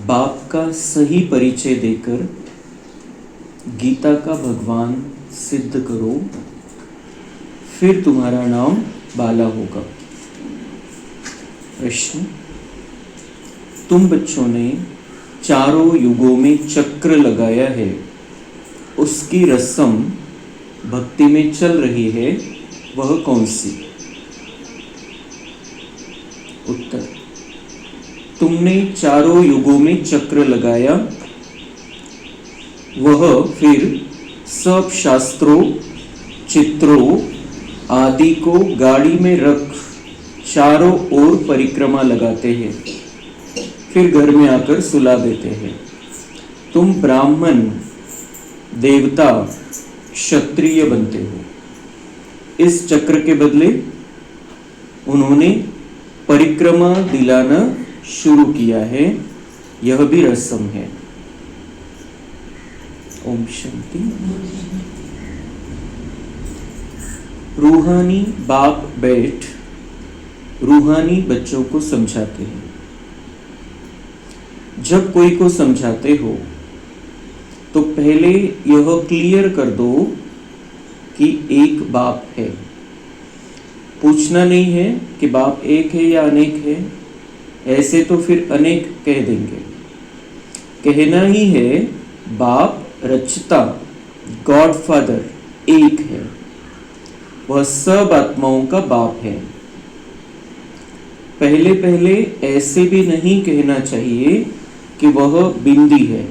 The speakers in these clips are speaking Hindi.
बाप का सही परिचय देकर गीता का भगवान सिद्ध करो, फिर तुम्हारा नाम बाला होगा। प्रश्न: तुम बच्चों ने चारों युगों में चक्र लगाया है, उसकी रस्म भक्ति में चल रही है, वह कौन सी? उत्तर: तुमने चारों युगों में चक्र लगाया, वह फिर सब शास्त्रों, चित्रों आदि को गाड़ी में रख चारों ओर परिक्रमा लगाते हैं, फिर घर में आकर सुला देते हैं। तुम ब्राह्मण, देवता, क्षत्रिय बनते हो। इस चक्र के बदले उन्होंने परिक्रमा दिलाना शुरू किया है, यह भी रस्म है। ओम शांति। रूहानी बाप बैठ रूहानी बच्चों को समझाते हैं। जब कोई को समझाते हो तो पहले यह क्लियर कर दो कि एक बाप है। पूछना नहीं है कि बाप एक है या अनेक है, ऐसे तो फिर अनेक कह देंगे। कहना ही है बाप रचता, गॉड फादर एक है, वह सब आत्माओं का बाप है। पहले पहले ऐसे भी नहीं कहना चाहिए कि वह बिंदी है,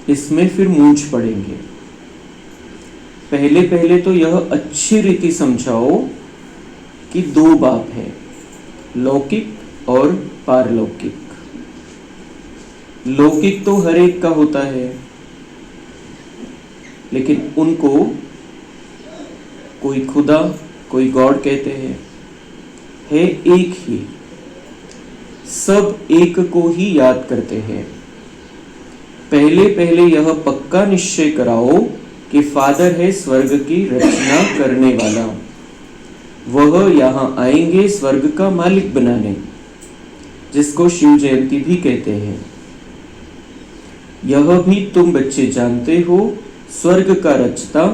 इसमें फिर मूंछ पड़ेंगे। पहले पहले तो यह अच्छी रीति समझाओ कि दो बाप है, लौकिक और पारलौकिक। लौकिक तो हर एक का होता है, लेकिन उनको कोई खुदा, कोई गॉड कहते हैं। है एक ही, सब एक को ही याद करते हैं। पहले पहले यह पक्का निश्चय कराओ कि फादर है स्वर्ग की रचना करने वाला, वह यहाँ आएंगे स्वर्ग का मालिक बनाने, जिसको शिव जयंती भी कहते हैं। यह भी तुम बच्चे जानते हो, स्वर्ग का रचता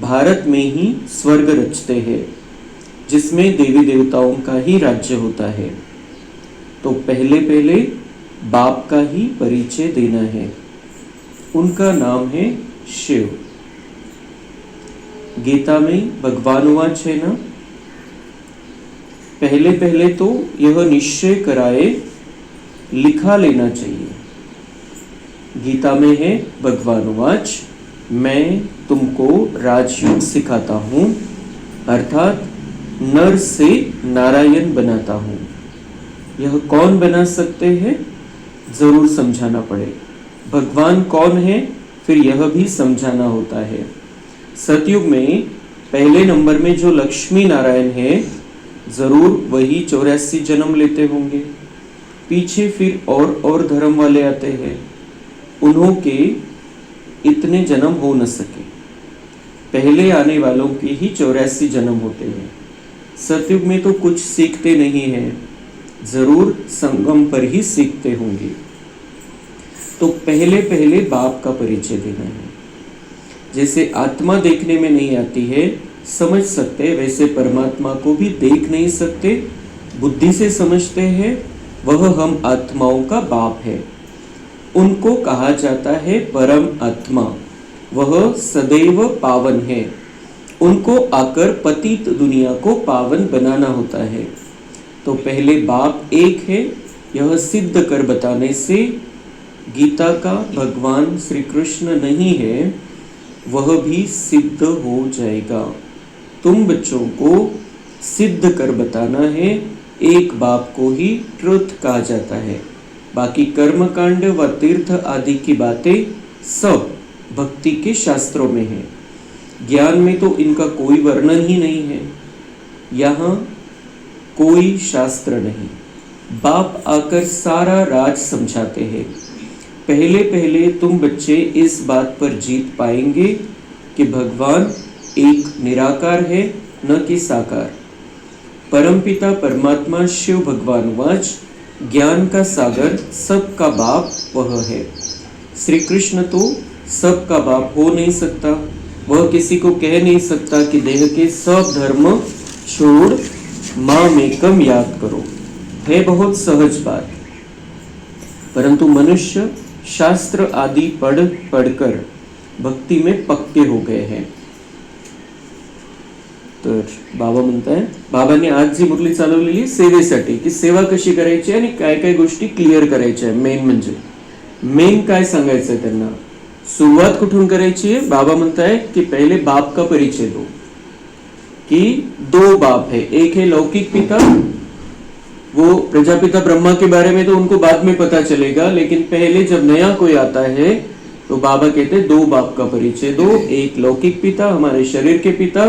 भारत में ही स्वर्ग रचते हैं, जिसमें देवी देवताओं का ही राज्य होता है। तो पहले पहले बाप का ही परिचय देना है। उनका नाम है शिव। गीता में भगवान वाच है ना, पहले पहले तो यह निश्चय कराए, लिखा लेना चाहिए। गीता में है भगवान वाच, मैं तुमको राजयोग सिखाता हूं, अर्थात नर से नारायण बनाता हूं। यह कौन बना सकते हैं, जरूर समझाना पड़े। भगवान कौन है, फिर यह भी समझाना होता है। सतयुग में पहले नंबर में जो लक्ष्मी नारायण है, जरूर वही 84 जन्म लेते होंगे। पीछे फिर और धर्म वाले आते हैं, उन्हों के इतने जन्म हो न सके। पहले आने वालों के ही 84 जन्म होते हैं। सतयुग में तो कुछ सीखते नहीं हैं, जरूर संगम पर ही सीखते होंगे। तो पहले पहले बाप का परिचय देना है। जैसे आत्मा देखने में नहीं आती है, समझ सकते, वैसे परमात्मा को भी देख नहीं सकते, बुद्धि से समझते हैं। वह हम आत्माओं का बाप है। उनको कहा जाता है परम आत्मा, वह सदैव पावन है। उनको आकर पतित दुनिया को पावन बनाना होता है। तो पहले बाप एक है, यह सिद्ध कर बताने से गीता का भगवान श्री कृष्ण नहीं है, वह भी सिद्ध हो जाएगा। तुम बच्चों को सिद्ध कर बताना है, एक बाप को ही ट्रुथ कहा जाता है। बाकी कर्म कांड व तीर्थ आदि की बातें सब भक्ति के शास्त्रों में है। ज्ञान में तो इनका कोई वर्णन ही नहीं है। यहाँ कोई शास्त्र नहीं, बाप आकर सारा राज समझाते हैं। पहले पहले तुम बच्चे इस बात पर जीत पाएंगे कि भगवान एक निराकार है, न कि साकार। परमपिता परमात्मा शिव भगवान वाच ज्ञान का सागर सबका बाप वह है। श्री कृष्ण तो सबका बाप हो नहीं सकता, वह किसी को कह नहीं सकता कि देह के सब धर्म छोड़ माम एकम याद करो, है बहुत सहज बात। परंतु मनुष्य शास्त्र आदि पढ़कर भक्ति में पक्के हो गए हैं। तर बाबा म्हणताय, बाबांनी आज जी मुरली चालवलेली सेवेसाठी, की सेवा कशी करायची आणि काय काय गोष्टी क्लिअर करायच्या आहे। मेन काय सांगायचंय त्यांना, सुरुवात कुठून करायची है। बाबा म्हणताय कि पहले बाप का परिचय दो, कि दो बाप है, एक है लौकिक पिता, वो प्रजापिता ब्रह्मा के बारे में तो उनको बाद में पता चलेगा, लेकिन पहले जब नया कोई आता है तो बाबा कहते दो बाप का परिचय दो, एक लौकिक पिता हमारे शरीर के पिता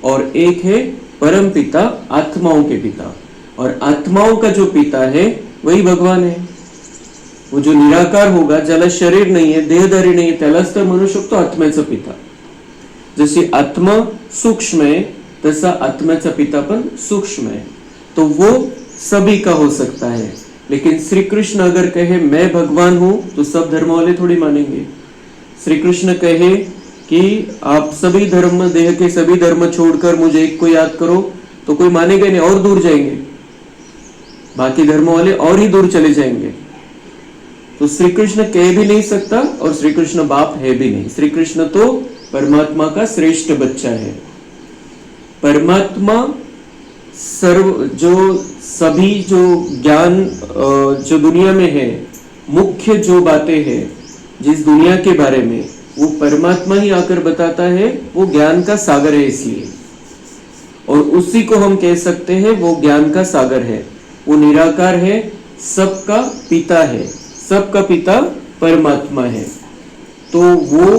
और एक है परम पिता आत्माओं के पिता। और आत्माओं का जो पिता है वही भगवान है। वो जो निराकार होगा, ज्याला शरीर नाही आहे, देहधारी नाही आहे, त्यालाच तर म्हणू शकतो आत्म्याचा पिता। जशी आत्मा सूक्ष्म है तसा आत्म्याचा पिता पण सूक्ष्म है, तो वो सभी का हो सकता है। लेकिन श्री कृष्ण अगर कहे मैं भगवान हूं तो सब धर्म वाले थोड़ी मानेंगे। श्री कृष्ण कहे कि आप सभी धर्म, देह के सभी धर्म छोड़कर मुझे एक को याद करो, तो कोई मानेगा नहीं, और दूर जाएंगे, बाकी धर्म वाले और ही दूर चले जाएंगे। तो श्री कृष्ण कह भी नहीं सकता और श्री कृष्ण बाप है भी नहीं। श्री कृष्ण तो परमात्मा का श्रेष्ठ बच्चा है। परमात्मा सर्व जो सभी जो ज्ञान जो दुनिया में है, मुख्य जो बातें हैं जिस दुनिया के बारे में, वो परमात्मा ही आकर बताता है। वो ज्ञान का सागर है इसलिए, और उसी को हम कह सकते हैं वो ज्ञान का सागर है। वो निराकार है, सबका पिता है, सबका पिता परमात्मा है। तो वो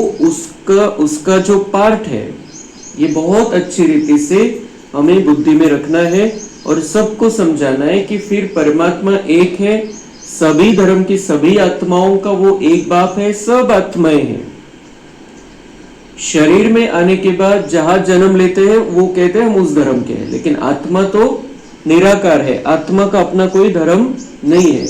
उसका जो पार्ट है, ये बहुत अच्छी रीति से हमें बुद्धि में रखना है और सबको समझाना है कि फिर परमात्मा एक है, सभी धर्म की सभी आत्माओं का वो एक बाप है, सब आत्माएं हैं। शरीर में आने के बाद जहां जन्म लेते हैं वो कहते हैं हम उस धर्म के हैं, लेकिन आत्मा तो निराकार है, आत्मा का अपना कोई धर्म नहीं है।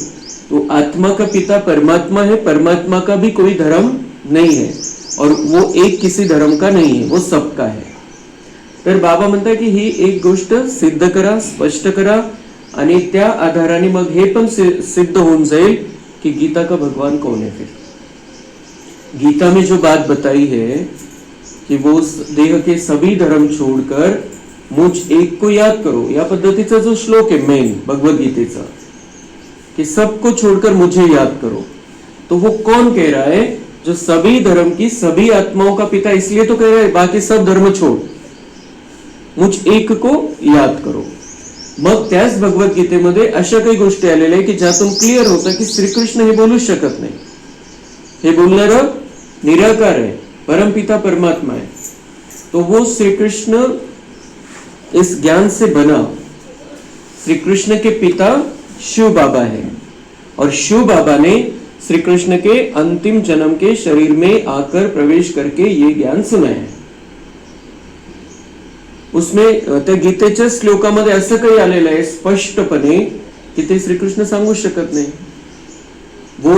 तो आत्मा का पिता परमात्मा है, परमात्मा का भी कोई धर्म नहीं है, और वो एक किसी धर्म का नहीं है, वो सबका है। तर बाबा म्हणतात की ही एक गोष्ट सिद्ध करा, स्पष्ट करा, आणि त्या आधाराने मग हे पण सिद्ध होऊन जाईल कि गीता का भगवान कौन है। फिर गीता में जो बात बताई है कि वो देह के सभी धर्म छोड़कर मुझ एक को याद करो, या पद्धतीचा जो श्लोक है मेन भगवद गीतेचा, कि सबको छोड़कर मुझे याद करो, तो वो कौन कह रहा है? जो सभी धर्म की सभी आत्माओं का पिता, इसलिए तो कह रहा है बाकी सब धर्म छोड़, मुझ एक को याद करो। मग त्याच भगवत गीतेमध्ये अशा काही गोष्टी आलेल्या आहे की ज्यातून क्लिअर होतं की श्रीकृष्ण हे बोलूच शकत नाही, हे बोलणारं निराकार है, परमपिता परमात्मा है। तो वो श्री कृष्ण इस ज्ञान से बना। श्री कृष्ण के पिता शिव बाबा है, और शिव बाबा ने श्री कृष्ण के अंतिम जन्म के शरीर में आकर प्रवेश करके ये ज्ञान सुनाया है। उसमें त्या गीतेच्या श्लोकामध्ये असं काही आलेलं आहे स्पष्टपणे की ते श्रीकृष्ण सांगू शकत नाही। वो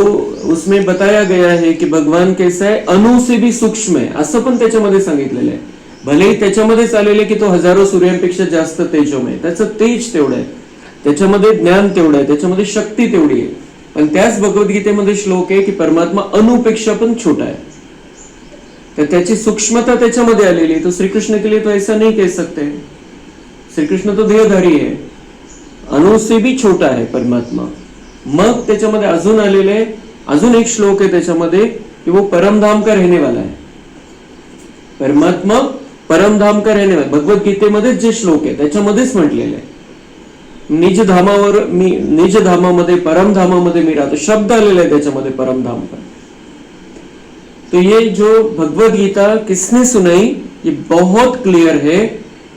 उसमें बताया गया है कि भगवान कैसा है, अणु से भी सूक्ष्म है, असं पण त्याच्यामध्ये सांगितलेलं आहे। भलेही त्याच्यामध्येच आलेले की तो हजारो सूर्यांपेक्षा जास्त तेजोमय, त्याचं तेज तेवढं आहे, त्याच्यामध्ये ज्ञान तेवढं आहे, त्याच्यामध्ये शक्ती तेवढी आहे। पण त्याच भगवद्गीतेमध्ये श्लोक आहे की परमात्मा अणुपेक्षा पण छोटा है, तर त्याची सूक्ष्मता त्याच्यामध्ये आलेली है। तो श्री कृष्ण के लिए तो ऐसा नहीं कह सकते, श्री कृष्ण तो देहधारी है, अणु से भी छोटा है परमात्मा। मग त्याच्यामध्ये अजून आलेले आहे, अजून एक श्लोक आहे त्याच्यामध्ये कि वो परमधाम का रहने वाला है, परमात्मा परमधाम का रहने वाला। भगवत गीतेमध्ये जे श्लोक आहे त्याच्यामध्येच म्हटलेलं आहे निज धामावर मी, निज धामामध्ये परमधामामध्ये मी राहतो, शब्द आलेला आहे त्याच्यामध्ये परमधाम का। तो ये जो भगवत गीता किसने सुनाई, ये बहुत क्लियर है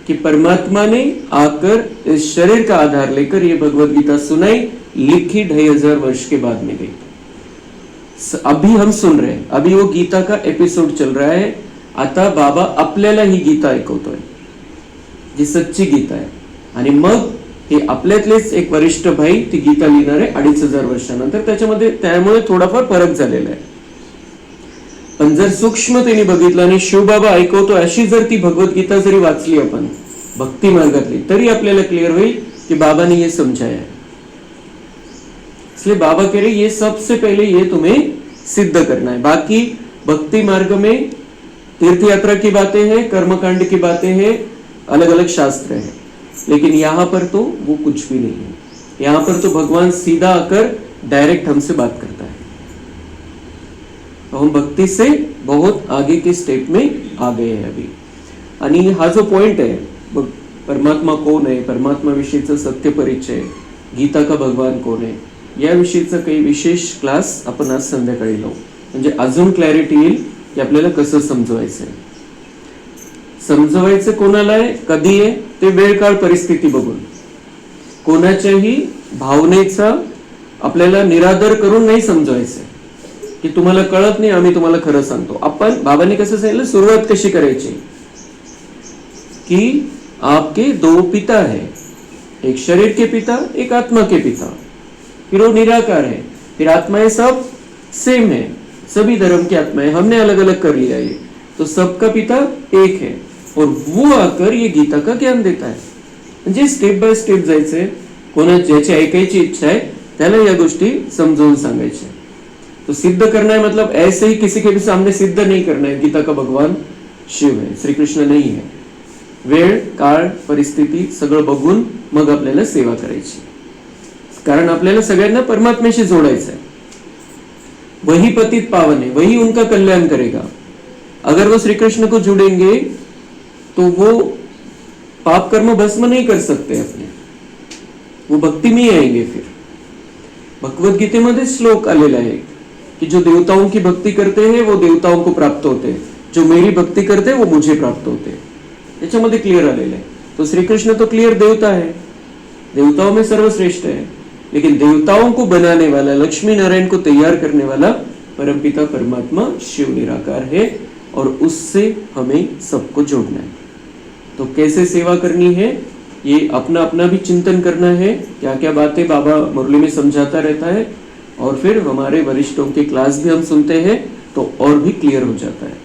कि परमात्मा ने आकर इस शरीर का आधार लेकर ये भगवत गीता सुनाई, लिखी 2500 वर्ष के बाद में गई। अभी हम सुन रहे हैं, अभी वो गीता का एपिसोड चल रहा है। आता बाबा आपल्याला ही गीता ऐकवतोय, जी सच्ची गीता आहे, आणि मग हे आपल्यातलेच एक वरिष्ठ भाई ती गीता लिहिणारे 2500 वर्षानंतर, त्यामुळे थोडाफार फरक झालेला आहे. पण जर सूक्ष्मतेने बघितलं आणि शिवबाबा ऐकवतो अशी जर ती भगवद्गीता जरी वाचली आपण भक्ती मार्गातली, तरी आपल्याला क्लियर होईल कि बाबा ने ये समझाया है. इसलिए बाबा कह रहे ये सबसे पहले ये तुम्हें सिद्ध करना है. बाकी भक्ति मार्ग में तीर्थ यात्रा की बातें हैं, कर्मकांड की बातें हैं, अलग अलग शास्त्र हैं, लेकिन यहाँ पर तो वो कुछ भी नहीं है. यहाँ पर तो भगवान सीधा आकर डायरेक्ट हमसे बात करता है. तो हम भक्ति से बहुत आगे के स्टेप में आ गए हैं अभी. आणि हा जो पॉइंट आहे, परमात्मा कोण आहे, परमात्मा विषयीचा सत्य परिचय, गीता का भगवान कोण आहे, याविषयीचा काही विशेष क्लास आपण आज संध्याकाळी लावू. म्हणजे अजून क्लॅरिटी येईल की आपल्याला कसं समजवायचं आहे. समजवायचं कोणाला आहे, कधी आहे, ते वेळ काळ परिस्थिती बघून. कोणाच्याही भावनेचा आपल्याला निरादर करून नाही समजवायचं की तुम्हाला कळत नाही, आम्ही तुम्हाला खरं सांगतो. आपण बाबांनी कसं सांगितलं, सुरुवात कशी करायची कि आपके दो पिता है, एक शरीर के पिता, एक आत्मा के पिता. फिर वो निराकार है, फिर आत्माएं सब सेम है, सभी धर्म की आत्माएं, हमने अलग अलग कर लिया ये, तो सबका पिता एक है. और वो आकर ये गीता का ज्ञान देता है. म्हणजे स्टेप बाय स्टेप जायचंय. कोणा ज्याची ऐकायची इच्छा आहे त्याला या गोष्टी समजावून सांगायच्या. तो सिद्ध करना है मतलब ऐसे ही किसी के भी सामने सिद्ध नहीं करना है गीता का भगवान शिव है, श्री कृष्ण नहीं है. वेळ काळ परिस्थिती सगळं बघून मग आपल्याला सेवा करायची. कारण आपल्याला सगळ्यांना परमात्म्याशी जोडायचं आहे. वही पतित पावन है, वही उनका कल्याण करेगा. अगर वो श्री कृष्ण को जुड़ेंगे तो वो पाप कर्म भस्म नहीं कर सकते अपने, वो भक्ति में ही आएंगे. फिर भगवद गीतेमध्ये श्लोक आलेला है कि जो देवताओं की भक्ति करते हैं वो देवताओं को प्राप्त होते हैं, जो मेरी भक्ति करते हैं वो मुझे प्राप्त होते हैं. याच्यामध्ये क्लियर आलेलं आहे. तो श्री कृष्ण तो क्लियर देवता है, देवताओं में सर्वश्रेष्ठ है, लेकिन देवताओं को बनाने वाला, लक्ष्मी नारायण को तैयार करने वाला परमपिता परमात्मा शिव निराकार है. और उससे हमें सबको जोड़ना है. तो कैसे सेवा करनी है ये अपना अपना भी चिंतन करना है. क्या क्या बातें बाबा मुरली में समझाता रहता है, और फिर हमारे वरिष्ठों के क्लास भी हम सुनते हैं तो और भी क्लियर हो जाता है.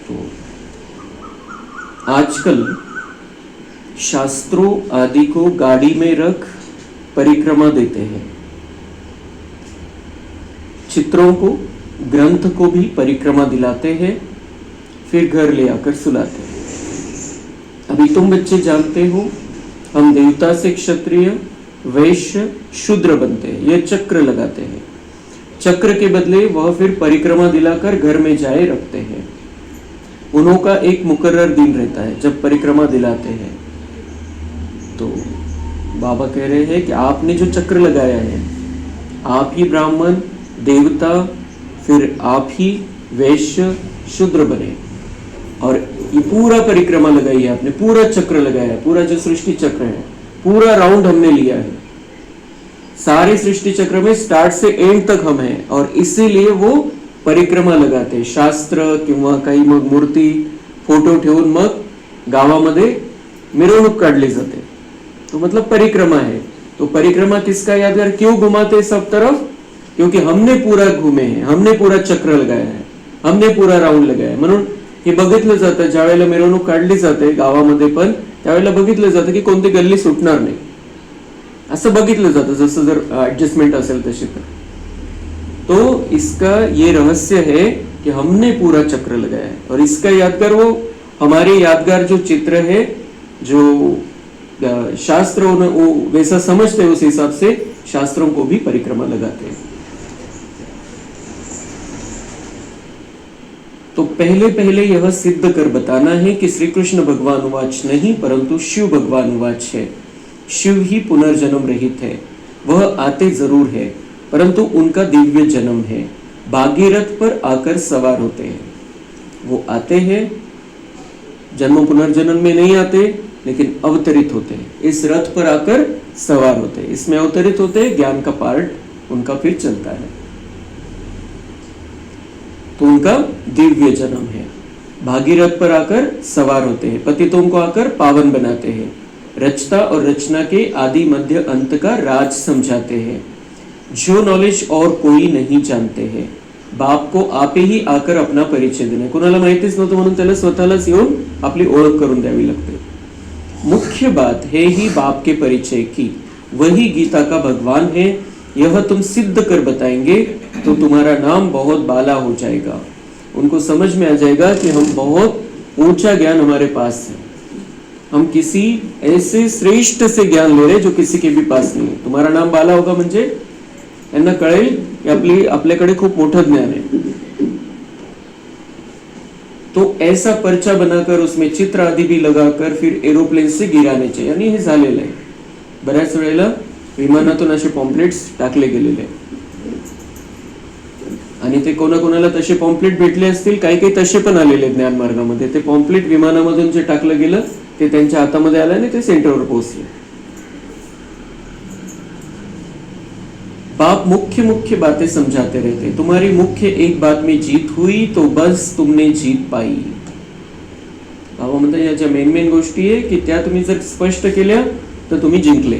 तो आजकल शास्त्रों आदि को गाड़ी में रख परिक्रमा देते हैं. चित्रों को, ग्रंथ को भी परिक्रमा दिलाते हैं, फिर घर ले आकर सुलाते हैं. अभी तुम बच्चे जानते हो हम देवता से क्षत्रिय, वैश्य, शूद्र बनते हैं. ये चक्र लगाते हैं. चक्र के बदले वह फिर परिक्रमा दिलाकर घर में जाए रखते हैं. उन्हों का एक मुकर्रर दिन रहता है जब परिक्रमा दिलाते हैं. तो बाबा कह रहे हैं कि आपने जो चक्र लगाया है, आप ही ब्राह्मण, देवता, फिर आप ही वैश्य, शूद्र बने, और ये पूरा परिक्रमा लगाई है आपने, पूरा चक्र लगाया है. पूरा जो सृष्टि चक्र है पूरा राउंड हमने लिया है. सारे सृष्टि चक्र में स्टार्ट से एंड तक हम हैं, और इसीलिए वो परिक्रमा लगाते हैं. शास्त्र किंवा काही मग मूर्ती, फोटो ठेवून मग गावामध्ये मिरवणूक काढली जाते. तो मतलब परिक्रमा है. तो परिक्रमा किसका यादगार क्यों घुमाते सब तरफ? क्योंकि हमने पूरा घुमे हैं, हमने पूरा चक्र लगाया है, हमने पूरा राउंड लगाया है. म्हणून हे बघितलं जातं ज्या वेळेला मिरवणूक काढली जाते गावामध्ये, पण त्यावेळेला बघितलं जातं की कोणती गल्ली सुटणार नाही, असं बघितलं जातं, जसं जर ऍडजस्टमेंट असेल तशी. तो इसका ये रहस्य है कि हमने पूरा चक्र लगाया है. और इसका यादगार वो हमारे यादगार जो चित्र है, जो शास्त्र वो वैसा समझते हैं, उस हिसाब से शास्त्रों को भी परिक्रमा लगाते हैं. तो पहले पहले यह सिद्ध कर बताना है कि श्री कृष्ण भगवान उवाच नहीं, परंतु शिव भगवान उवाच है. शिव ही पुनर्जन्म रहित है. वह आते जरूर है, परंतु उनका दिव्य जन्म है. भागीरथ पर आकर सवार होते हैं. वो आते हैं, जन्म पुनर्जन्म में नहीं आते, लेकिन अवतरित होते हैं. इस रथ पर आकर सवार होते हैं, इसमें अवतरित होते हैं. ज्ञान का पार्ट उनका फिर चलता है. तो उनका दिव्य जन्म है. भागीरथ पर आकर सवार होते हैं, पतितों को आकर पावन बनाते हैं, रचता और रचना के आदि मध्य अंत का राज समझाते हैं, जो नॉलेज और कोई नहीं जानते हैं, बाप को आपे ही आकर अपना परिचय देणे. कोणाला माहितीच नव्हतं म्हणून त्याला स्वतःलाच येऊन आपली ओळख करून द्यावी लागते. मुख्य बात है ही बाप के परिचय की, वही गीता का भगवान है. यह तुम सिद्ध कर बताएंगे तो तुम्हारा नाम बहुत बाला हो जाएगा. उनको समझ में आ जाएगा कि हम बहुत ऊंचा ज्ञान हमारे पास है, हम किसी ऐसे श्रेष्ठ से ज्ञान ले रहे जो किसी के भी पास नहीं है. तुम्हारा नाम बाला होगा म्हणजे यांना कळेल की आपल्याकडे खूप मोठं ज्ञान है. तो ऐसा पर्चा बनाकर उसमें चित्र आदि भी लगाकर फिर एरोप्लेन से गिराने चाहिए. यानी हे झालेलं आहे. बऱ्याच वेळेला विमानातून असे पॉम्पलेट्स टाकले गेलेले आणि ते कोणाकोणाला तसे पॉम्पलेट भेटले असतील, काही काही तसे पण आलेले ज्ञान मार्गामध्ये. ते पॉम्पलेट विमानामधून जे टाकलं गेलं ते त्यांच्या हातामध्ये आलं आणि ते सेंटरवर पोहोचले. बाप मुख्य मुख्य बातें समझाते रहते. तुम्हारी मुख्य एक बात में जीत हुई तो बस तुमने जीत पाई. बाबा म्हणतात याच्या मेन गोष्टी आहे की त्या तुम्ही जर स्पष्ट केल्या तर तुम्ही जिंकले.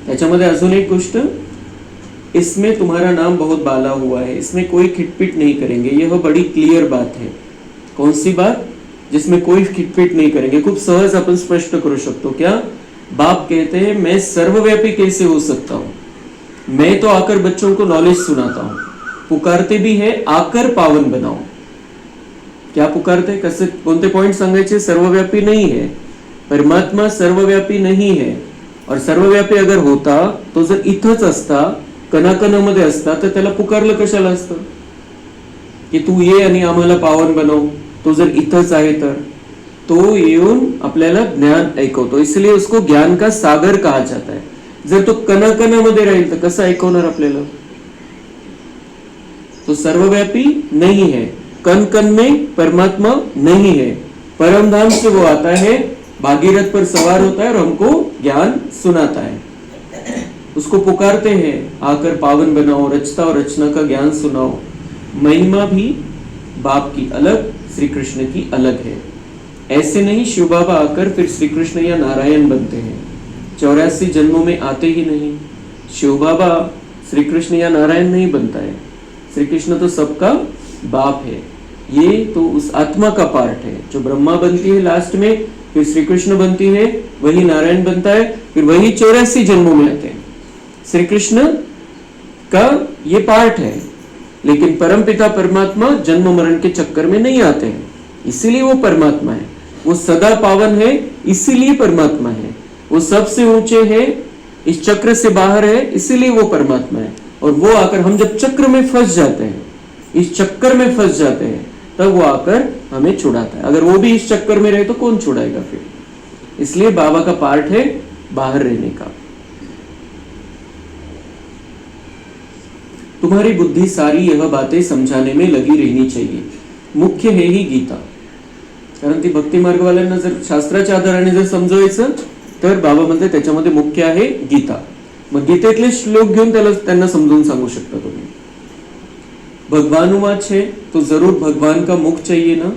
त्याच्यामध्ये अजून एक गोष्ट, इसमें तुम्हारा नाम बहुत बाला हुआ है, इसमें कोई खिटपिट नहीं करेंगे. यह बड़ी क्लियर बात है. कौन सी बात? जिसमें कोई खिटपिट नहीं करेंगे. खूप सहज आपण स्पष्ट करू शकतो. क्या? बाप कहते हैं मैं सर्वव्यापी कैसे हो सकता हूं? मैं तो आकर बच्चों को नॉलेज सुनाता हूं. पुकारते भी है आकर पावन बनाओ. क्या पुकारते? कसे कोणते पॉइंट सांगायचे? सर्वव्यापी नहीं है, परमात्मा सर्वव्यापी नहीं है. और सर्वव्यापी अगर होता तो जर इथंच असता, कणाकणामध्ये असता, तर त्याला पुकारलं कशाला असतं की तू ये आणि आम्हाला पावन बनव. तो जर इथंच आहे तर तो येऊन आपल्याला ज्ञान ऐकवतो. इसलिए उसको ज्ञान का सागर कहा जाता है. जर तो कणाकणामध्ये राहील तर कसं ऐकवणार आपल्याला? तो सर्वव्यापी नहीं है, कण कण में परमात्मा नहीं है. परमधाम से वो आता है, भागीरथ पर सवार होता है और हमको ज्ञान सुनाता है. उसको पुकारते हैं आकर पावन बनाओ, रचता और रचना का ज्ञान सुनाओ. महिमा भी बाप की अलग, श्री कृष्ण की अलग है. ऐसे नहीं शिव बाबा आकर फिर श्री कृष्ण या नारायण बनते हैं. 84 जन्मों में आते ही नहीं. शिव बाबा श्री कृष्ण या नारायण नहीं बनता है. श्री कृष्ण तो सबका बाप है. ये तो उस आत्मा का पार्ट है जो ब्रह्मा बनती है लास्ट में, फिर श्री कृष्ण बनती है, वही नारायण बनता है, फिर वही 84 जन्मों में आते हैं. श्री कृष्ण का ये पार्ट है. लेकिन परमपिता परमात्मा जन्म मरण के चक्कर में नहीं आते हैं, इसीलिए वो परमात्मा है. वो सदा पावन है, इसीलिए परमात्मा है. वो सबसे ऊंचे है, इस चक्र से बाहर है, इसीलिए वो परमात्मा है. और वो आकर, हम जब चक्र में फंस जाते हैं, इस चक्कर में फंस जाते हैं, तब वो आकर हमें छुड़ाता है. अगर वो भी इस चक्कर में रहे तो कौन छुड़ाएगा फिर? इसलिए बाबा का पार्ट है बाहर रहने का. तुम्हारी बुद्धि सारी यह बातें समझाने में लगी रहनी चाहिए. मुख्य है ही गीता. कारण ती भक्ती मार्गवाल्यांना जर शास्त्राच्या आधाराने जर समजवायचं तर बाबा म्हणते त्याच्यामध्ये मुख्य आहे गीता. मग गीतेतले श्लोक घेऊन त्यांना समजून सांगू शकता तुम्ही. भगवान उवाच है तो जरूर भगवान का मुख चाहिए ना.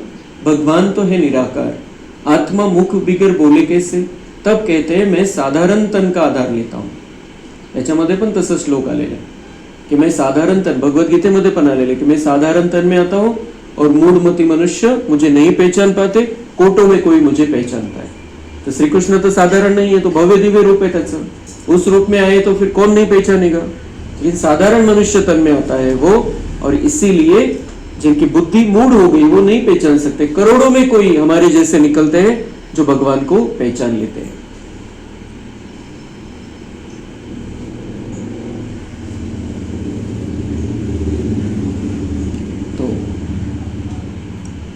भगवान तो है निराकार, आत्मा मुख बिगर बोले कैसे? तब कहते हैं मैं साधारण तन का आधार लेता हूं. याच्यामध्ये पण तसं श्लोक आलेला आहे कि मैं साधारण तन, भगवत गीतेमध्ये पण आलेले कि मैं साधारण तन में आता हूं और मूढ़मती मनुष्य मुझे नहीं पहचान पाते, कोटों में कोई मुझे पहचानता है. तो श्री कृष्ण तो साधारण नहीं है, तो भव्य दिव्य रूप है त्याचं. उस रूप में आए तो फिर कौन नहीं पहचानेगा? लेकिन साधारण मनुष्य तन में आता है वो, और इसीलिए जिनकी बुद्धि मूढ़ हो गई वो नहीं पहचान सकते. करोड़ों में कोई हमारे जैसे निकलते हैं जो भगवान को पहचान लेते हैं.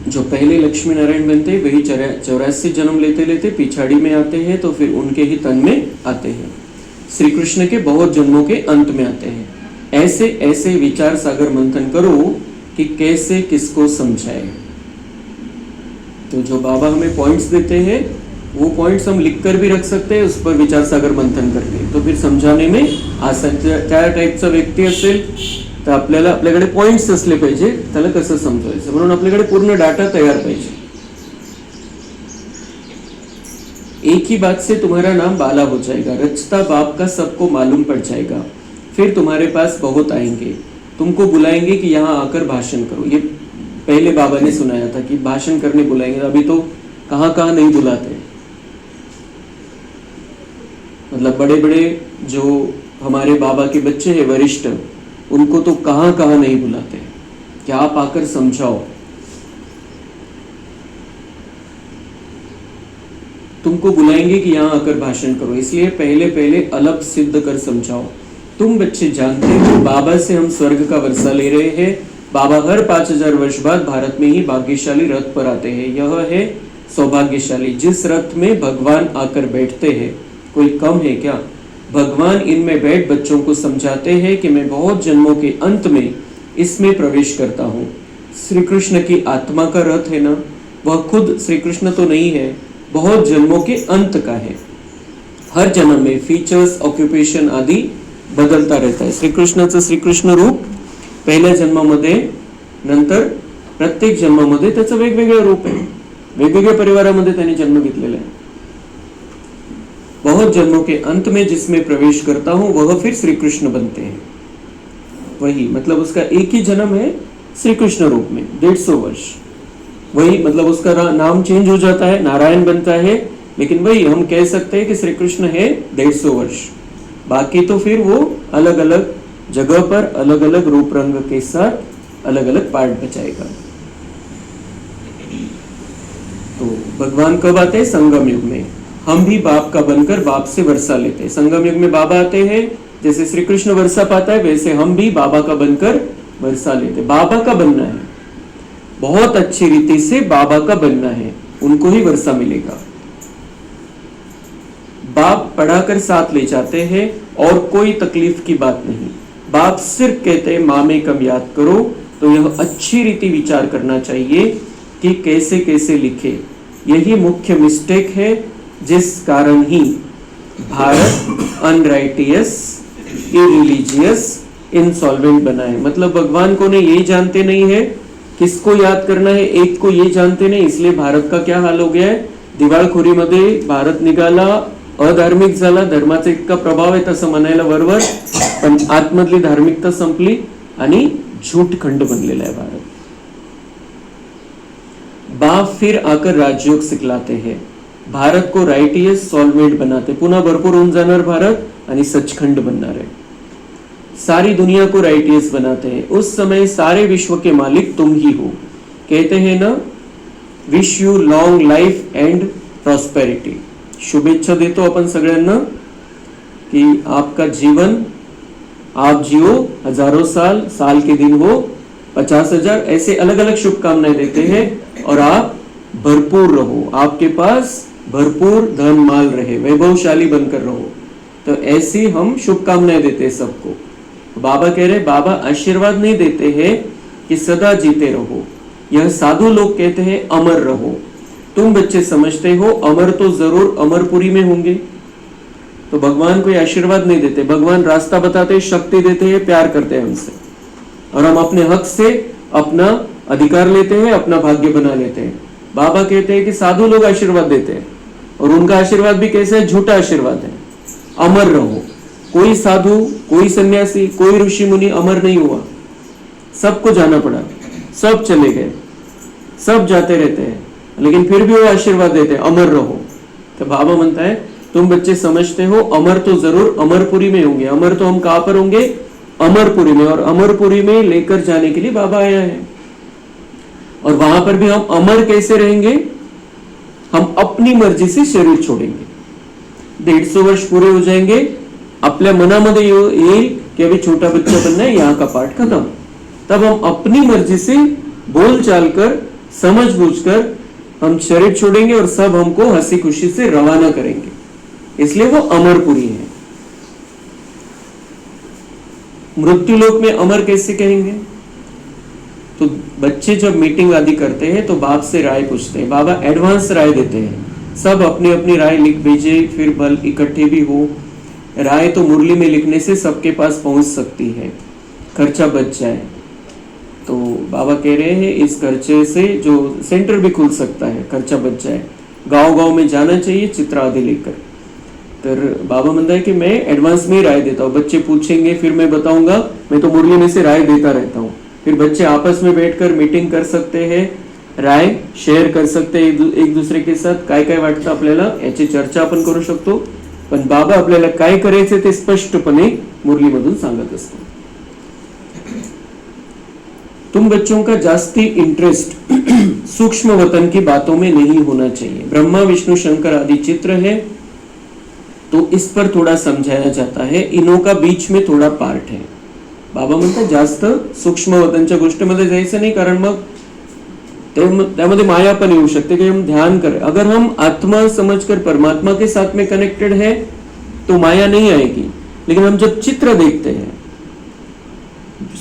जो पहले लक्ष्मी नारायण बनते वही 84 जन्म लेते लेते पिछाड़ी में आते हैं, तो फिर उनके ही तन में आते हैं. श्री कृष्ण के बहुत जन्मों के अंत में आते हैं. ऐसे ऐसे विचार सागर मंथन करो कि कैसे किसको समझाए. तो जो बाबा हमें पॉइंट्स देते हैं वो पॉइंट्स हम लिख कर भी रख सकते हैं, उस पर विचार सागर मंथन करके, तो फिर समझाने में आसान. त्या टाईपचा व्यक्ती असेल तर आपल्याकडे पॉइंट्स असले पाहिजे त्याला कसं समजवायचं, म्हणून आपल्याकडे पूर्ण डाटा तैयार पाहिजे. एक ही बात से तुम्हारा नाम बाला हो जाएगा, रचता बाप का सबको मालूम पड़ जाएगा. फिर तुम्हारे पास बहुत आएंगे, तुमको बुलाएंगे कि यहाँ आकर भाषण करो. ये पहले बाबा ने सुनाया था कि भाषण करने बुलाएंगे. अभी तो कहाँ कहाँ नहीं बुलाते. मतलब बड़े बड़े जो हमारे बाबा के बच्चे हैं वरिष्ठ, उनको तो कहाँ कहाँ नहीं बुलाते कि आप आकर समझाओ. तुमको बुलाएंगे कि यहाँ आकर भाषण करो, इसलिए पहले पहले अलग सिद्ध कर समझाओ. तुम बच्चे जानते हो बाबा से हम स्वर्ग का वर्षा ले रहे हैं. बाबा हर 5000 वर्ष बाद भारत में ही भाग्यशाली रथ पर आते हैं. यह है सौभाग्यशाली. जिस रथ में भगवान आकर बैठते हैं, कोई कम है क्या? भगवान इनमें बैठ बच्चों को समझाते हैं कि मैं बहुत जन्मों के अंत में इसमें प्रवेश करता हूँ. श्री कृष्ण की आत्मा का रथ है ना, वह खुद श्री कृष्ण तो नहीं है, बहुत जन्मों के अंत का है. हर जन्म में फीचर्स, ऑक्युपेशन आदि बदलता रहता आहे. श्रीकृष्णाचं श्रीकृष्ण रूप पहिल्या जन्मामध्ये, नंतर प्रत्येक जन्मामध्ये त्याचं वेगवेगळं रूप आहे. वेगवेगळ्या परिवारामध्ये त्याने जन्म घेतलेला आहे. बहुत जन्मों के अंत में जिसमें प्रवेश करता हूं वह फिर श्री कृष्ण बनते हैं. वही मतलब उसका एक ही जन्म है श्री कृष्ण रूप में, 150 वर्ष. वही मतलब उसका नाम चेंज हो जाता है, नारायण बनता है, लेकिन वही हम कह सकते हैं कि श्री कृष्ण है 150 वर्ष. बाकी तो फिर वो अलग अलग जगह पर अलग अलग रूप रंग के साथ अलग अलग पार्ट बचाएगा. तो भगवान कब आते हैं? संगम युग में. हम भी बाप का बनकर बाप से वर्षा लेते हैं. संगम युग में बाबा आते हैं, जैसे श्री कृष्ण वर्षा पाता है वैसे हम भी बाबा का बनकर वर्षा लेते. बाबा का बनना है, बहुत अच्छी रीति से बाबा का बनना है, उनको ही वर्षा मिलेगा. बाप पढ़ाकर साथ ले जाते हैं और कोई तकलीफ की बात नहीं. बाप सिर्फ कहते हैं माँ में कम याद करो. तो यह अच्छी रीति विचार करना चाहिए कि कैसे कैसे लिखे. यही मुख्य मिस्टेक है, जिस कारण ही भारत अनराइटियस, इरिलीजियस, इंसॉल्वेंट बना है. मतलब भगवान को ने ये जानते नहीं है किसको याद करना है, एक को ये जानते नहीं, इसलिए भारत का क्या हाल हो गया है. दिवाळखोरीमध्ये भारत निघाला, अधार्मिक झाला, धर्माचा इतका प्रभाव आहे तसं म्हणायला बरोबर, पण आतमधली धार्मिकता संपली आणि झूठखंड बनलेला आहे भारत. बाप फिर आकर राजयोग सिखलाते हैं, भारत को राइटियस सॉल्वेंट बनाते. पुन्हा भरपूर होऊन जाणार भारत आणि सचखंड बनणार आहे. सारी दुनिया को राइटियस बनाते हैं. उस समय सारे विश्व के मालिक तुम ही हो. कहते हैं ना, wish you long life and prosperity. शुभेच्छा देतो अपन सगळ्यांना कि आपका जीवन आप जियो हजारों साल, साल के दिन हो 50,000, ऐसे अलग अलग शुभकामनाएं देते हैं. और आप भरपूर रहो, आपके पास भरपूर धन माल रहे, वैभवशाली बनकर रहो. तो ऐसी हम शुभकामनाएं देते हैं सबको. बाबा कह रहे, बाबा आशीर्वाद नहीं देते हैं कि सदा जीते रहो. यह साधु लोग कहते हैं अमर रहो. तुम बच्चे समझते हो अमर तो जरूर अमरपुरी में होंगे. तो भगवान कोई आशीर्वाद नहीं देते, भगवान रास्ता बताते हैं, शक्ति देते हैं, प्यार करते हैं हमसे, और हम अपने हक से अपना अधिकार लेते हैं, अपना भाग्य बना लेते हैं. बाबा कहते हैं कि साधु लोग आशीर्वाद देते हैं, और उनका आशीर्वाद भी कैसे है? झूठा आशीर्वाद है. अमर रहो. कोई साधु, कोई सन्यासी, कोई ऋषि मुनि अमर नहीं हुआ. सबको जाना पड़ा, सब चले गए, सब जाते रहते हैं, लेकिन फिर भी वो आशीर्वाद देते हैं अमर रहो. तो बाबा म्हणता है तुम बच्चे समझते हो अमर तो जरूर अमरपुरी में होंगे. अमर तो हम कहां पर होंगे? अमरपुरी में. और अमरपुरी में लेकर जाने के लिए बाबा आया है. और वहां पर भी हम अमर कैसे रहेंगे? हम अपनी मर्जी से शरीर छोड़ेंगे. 150 वर्ष पूरे हो जाएंगे, आपल्या मनामध्ये येईल कि अभी छोटा बच्चा बनना है, यहाँ का पाठ खत्म. तब हम अपनी मर्जी से बोल चाल कर, समझ बूझ कर हम शरीर छोड़ेंगे और सब हमको हंसी खुशी से रवाना करेंगे. इसलिए वो अमरपुरी है. मृत्युलोक में अमर कैसे कहेंगे? तो बच्चे जब मीटिंग आदि करते हैं तो बाप से राय पूछते हैं. बाबा एडवांस राय देते हैं, सब अपनी अपनी राय लिख भेजे, फिर बल इकट्ठे भी हो. राय तो मुरली में लिखने से सबके पास पहुंच सकती है. खर्चा बच जाए। तो बाबा कह रहे हैं इस खर्चे से जो सेंटर भी खुल सकता है, खर्चा बच जाए। गांव गांव में जाना चाहिए चित्र आदि लेकर। तर बाबा म्हणता है कि मैं एडवांस में ही राय देता हूँ, बच्चे पूछेंगे फिर मैं बताऊंगा, मैं तो मुरली में से राय देता रहता हूँ। फिर बच्चे आपस में बैठकर मीटिंग कर सकते हैं, राय शेअर कर सकते एक दुसरे के साथ, काय काय वाटतं आपल्याला याची चर्चा आपण करू शकतो। पण बाबा आपल्याला काय करायचे ते स्पष्टपणे मुरलीमधून सांगत असतो। तुम बच्चों का जास्ती इंटरेस्ट सूक्ष्म वतन की बातों में नहीं होना चाहिए। ब्रह्मा विष्णु शंकर आदि चित्र है तो इस पर थोड़ा समझाया जाता है, इनो का बीच में थोड़ा पार्ट है। बाबा म्हणतात जास्त सूक्ष्म वतनच्या गोष्टीमध्ये जायचं नाही, कारण मग त्यामध्ये माया पण येऊ शकते कि हम ध्यान करें। अगर हम आत्मा समझकर परमात्मा के साथ में कनेक्टेड है तो माया नहीं आएगी, लेकिन हम जब चित्र देखते हैं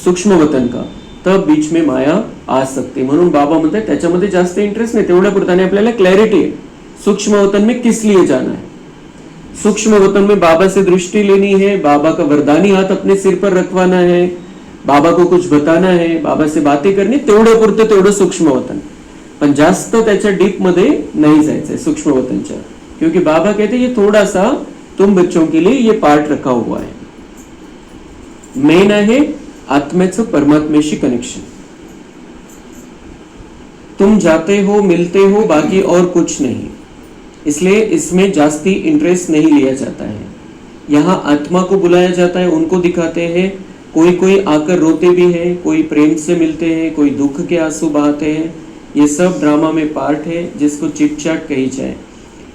सूक्ष्म वतन का तब बीच में माया आ सकते। म्हणून बाबा म्हणतात त्याच्यामध्ये जास्त इंटरेस्ट नाही, तेवढ्या पुरताने आपल्याला क्लॅरिटी है सूक्ष्म वतन में किस लिए जाना है। सूक्ष्म वतन में बाबा से दृष्टि लेनी है, बाबा का वरदानी हाथ अपने सिर पर रखवाना है, बाबा को कुछ बताना है, बाबा से बातें करनी, तेवढं पुरतं तेवढं सूक्ष्म वतन। पण जास्त त्याच्या डीप मध्ये नहीं जायचंय सूक्ष्म वतनच्या, क्योंकि बाबा कहते हैं ये थोड़ा सा तुम बच्चों के लिए ये पार्ट रखा हुआ है। मेन आहे आत्मेचं परमात्मेशी कनेक्शन। तुम जाते हो मिलते हो बाकी और कुछ नहीं, इसलिए इसमें जास्ती इंटरेस्ट नहीं लिया जाता है। यहाँ आत्मा को बुलाया जाता है, उनको दिखाते हैं, कोई कोई आकर रोते भी है, कोई प्रेम से मिलते हैं, कोई दुख के आंसू बहाते हैं। ये सब ड्रामा में पार्ट है जिसको चिट चाट कही जाए।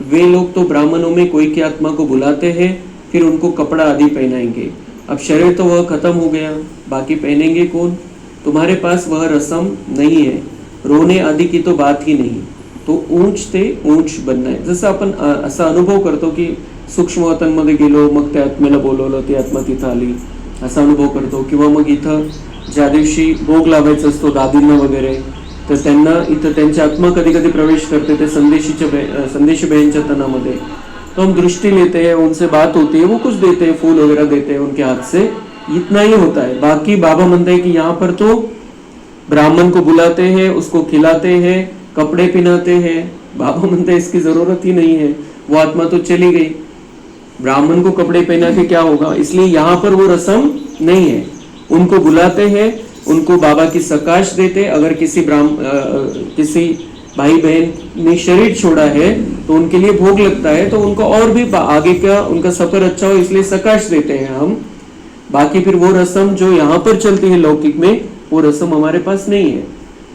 वे लोग तो ब्राह्मणों में कोई की आत्मा को बुलाते हैं, फिर उनको कपड़ा आदि पहनाएंगे। अब शरीर तो वह खत्म हो गया, बाकी पहनेंगे कौन। तुम्हारे पास वह रस्म नहीं है, रोने आदि की तो बात ही नहीं। तो ऊंच ते ऊंच बनणं आहे। जसं आपण असा अनुभव करतो की सूक्ष्म वतनमध्ये गेलो, मग त्या आत्मेला बोलवलं, ती आत्मा तिथं आली, असा अनुभव करतो। किंवा मग इथं ज्या दिवशी भोग लावायचा असतो दादींना वगैरे, तर त्यांना इथं त्यांची आत्मा कधी कधी प्रवेश करते ते संदेशी बहनच्या तनामध्ये। तो हम दृष्टि लेते हैं, उनसे बात होती है, वो कुछ देते हैं, फूल वगैरह देते हैं उनके हाथ से, इतना ही होता है। बाकी बाबा मानते हैं कि यहाँ पर तो ब्राह्मण को बुलाते हैं, उसको खिलाते हैं, कपड़े पहनाते हैं। बाबा मानते हैं इसकी जरूरत ही नहीं है, वो आत्मा तो चली गई, ब्राह्मण को कपड़े पहना के क्या होगा। इसलिए यहाँ पर वो रस्म नहीं है। उनको बुलाते हैं, उनको बाबा की सकाश देते। अगर किसी भाई बहन ने शरीर छोड़ा है तो उनके लिए भोग लगता है, तो उनको और भी आगे का उनका सफर अच्छा हो इसलिए सकाश देते हैं हम। बाकी फिर वो रस्म जो यहाँ पर चलती है लौकिक में, वो रस्म हमारे पास नहीं है।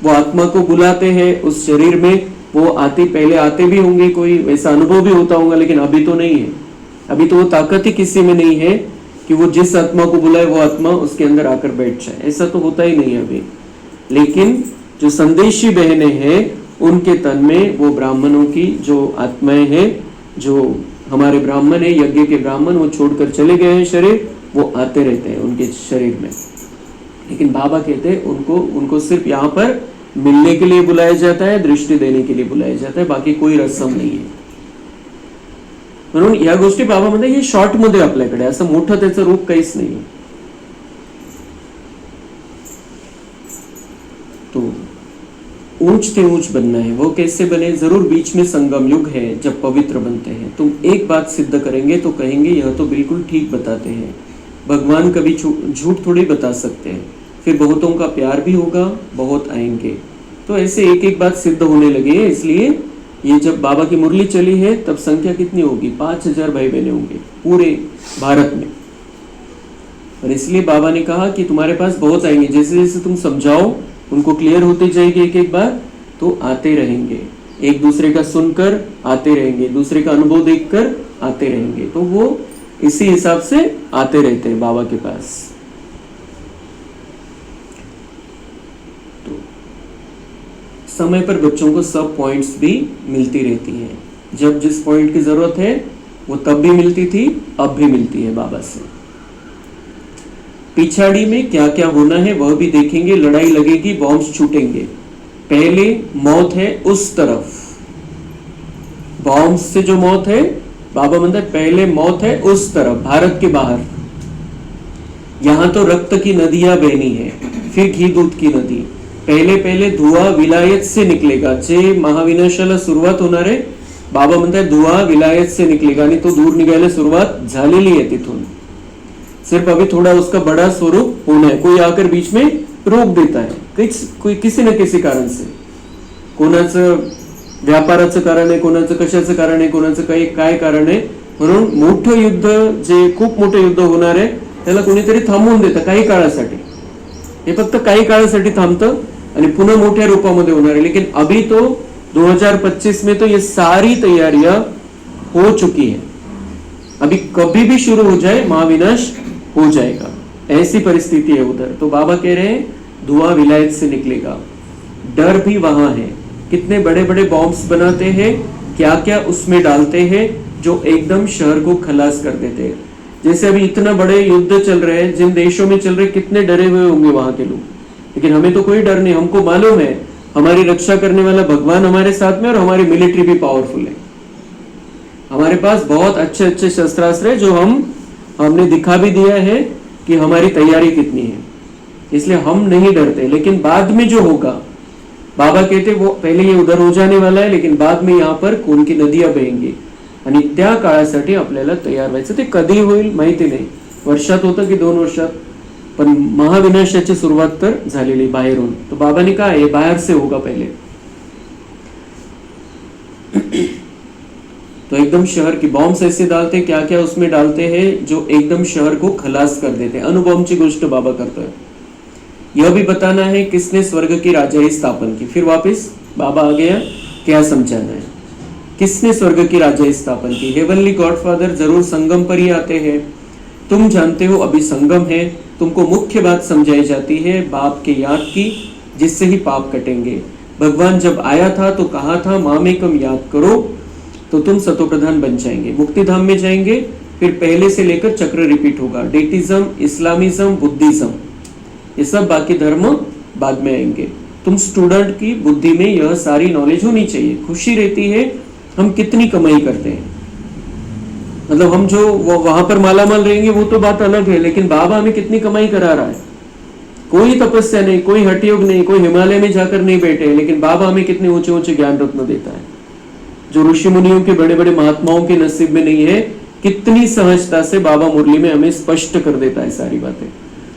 वो आत्मा को बुलाते हैं उस शरीर में, वो पहले आते भी होंगे, कोई वैसा अनुभव भी होता होगा, लेकिन अभी तो नहीं है। अभी तो वो ताकत ही किसी में नहीं है कि वो जिस आत्मा को बुलाए वो आत्मा उसके अंदर आकर बैठ जाए, ऐसा तो होता ही नहीं है अभी। लेकिन जो संदेशी बहनें हैं उनके तन में वो ब्राह्मणों की जो आत्माएं हैं, जो हमारे ब्राह्मण है, यज्ञ के ब्राह्मण, वो छोड़कर चले गए हैं शरीर, वो आते रहते हैं उनके शरीर में। लेकिन बाबा कहते हैं उनको सिर्फ यहाँ पर मिलने के लिए बुलाया जाता है, दृष्टि देने के लिए बुलाया जाता है, बाकी कोई रस्म नहीं है। म्हणून या गोष्टी बाबा म्हणतात हे शॉर्ट मध्ये आपल्याकडे, असं मोठं त्याचं रूप काहीच नाही। तो ऊंच से ऊंच बनना है, वो कैसे बने। जरूर बीच में संगम युग है जब पवित्र बनते हैं। तुम एक बात सिद्ध करेंगे तो कहेंगे यह तो बिल्कुल ठीक बताते हैं। भगवान कभी झूठ थोड़ी बता सकते हैं। फिर बहुतों का प्यार भी होगा, बहुत आएंगे। तो ऐसे एक एक बात सिद्ध होने लगे। इसलिए ये जब बाबा की मुरली चली है तब संख्या कितनी होगी, 5000 भाई बहने होंगे पूरे भारत में। और इसलिए बाबा ने कहा कि तुम्हारे पास बहुत आएंगे, जैसे जैसे तुम समझाओ उनको क्लियर होती जाएगी एक एक बार, तो आते रहेंगे, एक दूसरे का सुनकर आते रहेंगे, दूसरे का अनुभव देखकर आते रहेंगे। तो वो इसी हिसाब से आते रहते हैं बाबा के पास। तो समय पर बच्चों को सब पॉइंट्स भी मिलती रहती हैं। जब जिस पॉइंट की जरूरत है वो तब भी मिलती थी, अब भी मिलती है बाबा से। पिछाड़ी में क्या क्या होना है वह भी देखेंगे। लड़ाई लगेगी, बॉम्ब्स छूटेंगे। पहले मौत है उस तरफ, बॉम्ब से जो मौत है, बाबा म्हणतात पहले मौत है उस तरफ, भारत के बाहर। यहाँ तो रक्त की नदियां बहनी है, फिर घी दूध की नदी. पहिले पहिले धुवा विलायत से निकलेगा. जे महाविनाशाला सुरुवात होणार आहे, बाबा म्हणतात धुवा विलायत से निकलेगा, आणि तो दूर निघायला सुरुवात झालेली आहे तिथून. सिर्फ अभी थोड़ा उसका बड़ा स्वरूप होना है. कोई आकर बीच में रोक देता है, कोई किसी न किसी कारण से. कोणाचं व्यापाराचं कारण आहे, कोणाचं कशाचं कारण आहे, कोणाचं काही काय कारण आहे. म्हणून मोठं युद्ध, जे खूप मोठं युद्ध होणार आहे, त्याला कोणीतरी थांबवून देतं काही काळासाठी. हे फक्त काही काळासाठी थांबतं आणि पुन्हा मोठ्या रूपामध्ये होणार आहे. लेकिन अभी तो 2025 में तो ये सारी तैयारियां हो चुकी है. अभी कभी भी शुरू हो जाए महाविनाश हो जाएगा, ऐसी परिस्थिति है उधर. तो बाबा कह रहे हैं धुआं विलायत से निकलेगा. डर भी वहां है. कितने बड़े बड़े बॉम्ब्स बनाते हैं, क्या क्या उसमें डालते हैं जो एकदम शहर को खलास कर देते हैं. जैसे अभी इतना बड़े युद्ध चल रहे हैं, जिन देशों में चल रहे, कितने डरे हुए होंगे वहां के लोग. लेकिन हमें तो कोई डर नहीं. हमको मालूम है हमारी रक्षा करने वाला भगवान हमारे साथ में, और हमारी मिलिट्री भी पावरफुल है. हमारे पास बहुत अच्छे अच्छे शस्त्रास्त्र है, जो हमने दिखा भी दिया है कि हमारी तैयारी कितनी है. इसलिए हम नहीं डरते. लेकिन बाद में जो होगा, बाबा कहते वो पहले ये उधर हो जाने वाला है, लेकिन बाद में यहाँ पर खून की नदियां बहेंगी, आणि त्या काळासाठी आपल्याला तयार व्हायचं. ते कधी होईल माहिती नाही, वर्षात होतं की 2 वर्षात, पण महाविनाशाची सुरुवात तर झालेली बाहेरून. तो बाबाने काय, बाहेर से होगा पहले. तो एकदम शहर की बॉम्ब्स ऐसे डालते, क्या क्या उसमें डालते हैं जो एकदम शहर को खलास कर देते. अणुबॉम्बची गोष्ट बाबा करतोय. यह भी बताना है किसने स्वर्ग की राजाई स्थापन की. फिर वापस बाबा आ गया, क्या समझाना है. किसने स्वर्ग की राजाई स्थापन की. हेवनली गॉडफादर जरूर संगम पर ही आते हैं. तुम जानते हो अभी संगम है. तुमको मुख्य बात समझाई जाती है बाप के याद की, जिससे ही पाप कटेंगे. भगवान जब आया था तो कहा था मामेकम याद करो तो तुम सतोप्रधान बन जाएंगे, मुक्ति धाम में जाएंगे. फिर पहले से लेकर चक्र रिपीट होगा. डेटिज्म, इस्लामिज्म, बुद्धिज्म, ये सब बाकी धर्म बाद में आएंगे. तुम स्टूडेंट की बुद्धि में यह सारी नॉलेज होनी चाहिए. खुशी रहती है हम कितनी कमाई करते हैं, मतलब हम जो वहां पर मालामाल रहेंगे वो तो बात अलग है, लेकिन बाबा हमें कितनी कमाई करा रहा है. कोई तपस्या नहीं, कोई हठयोग नहीं, कोई हिमालय में जाकर नहीं बैठे, लेकिन बाबा हमें कितने ऊंचे ऊंचे ज्ञान रत्न देता है, जो ऋषि मुनियों के बड़े बड़े महात्माओं के नसीब में नहीं है. कितनी सहजता से बाबा मुरली में हमें स्पष्ट कर देता है सारी बातें.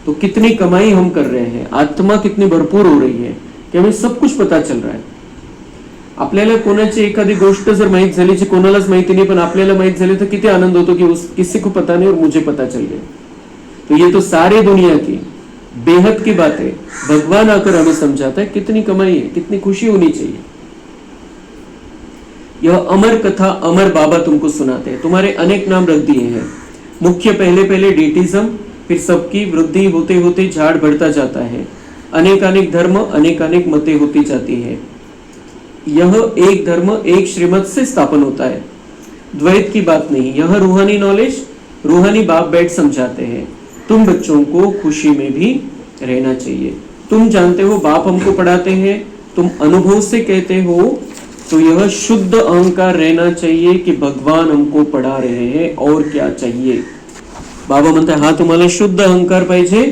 तो कितनी कमाई हम कर रहे हैं, आत्मा कितनी भरपूर हो रही है कि हमें सब कुछ पता चल रहा है. आपल्याला कोणाची एखादी गोष्ट जर माहित झाली, जी कोणालाच माहिती नाही पण आपल्याला माहित झाली, तर किती आनंद होतो की किसी को पता नहीं और मुझे पता चल गया. तो ये तो सारी दुनिया की बेहद की बात है. भगवान आकर हमें समझाता है कितनी कमाई है, कितनी खुशी होनी चाहिए. यह अमर कथा अमर बाबा तुमको सुनाते हैं. तुम्हारे अनेक नाम रख दिए हैं. मुख्य पहले पहले डेटिज्म, फिर सबकी वृद्धि होते होते झाड़ बढ़ता जाता है. अनेक धर्म, अनेक मतें होती जाती है. यह एक धर्म एक श्रीमत से स्थापन होता है. द्वैत की बात नहीं. यह रूहानी नॉलेज रूहानी बाप बैठ समझाते हैं. तुम बच्चों को खुशी में भी रहना चाहिए. तुम जानते हो बाप हमको पढ़ाते हैं, तुम अनुभव से कहते हो, तो यह शुद्ध अहंकार रहना चाहिए कि भगवान हमको पढ़ा रहे हैं और क्या चाहिए. बाबा म्हणता हा तुम्हाला शुद्ध अहंकार पाहिजे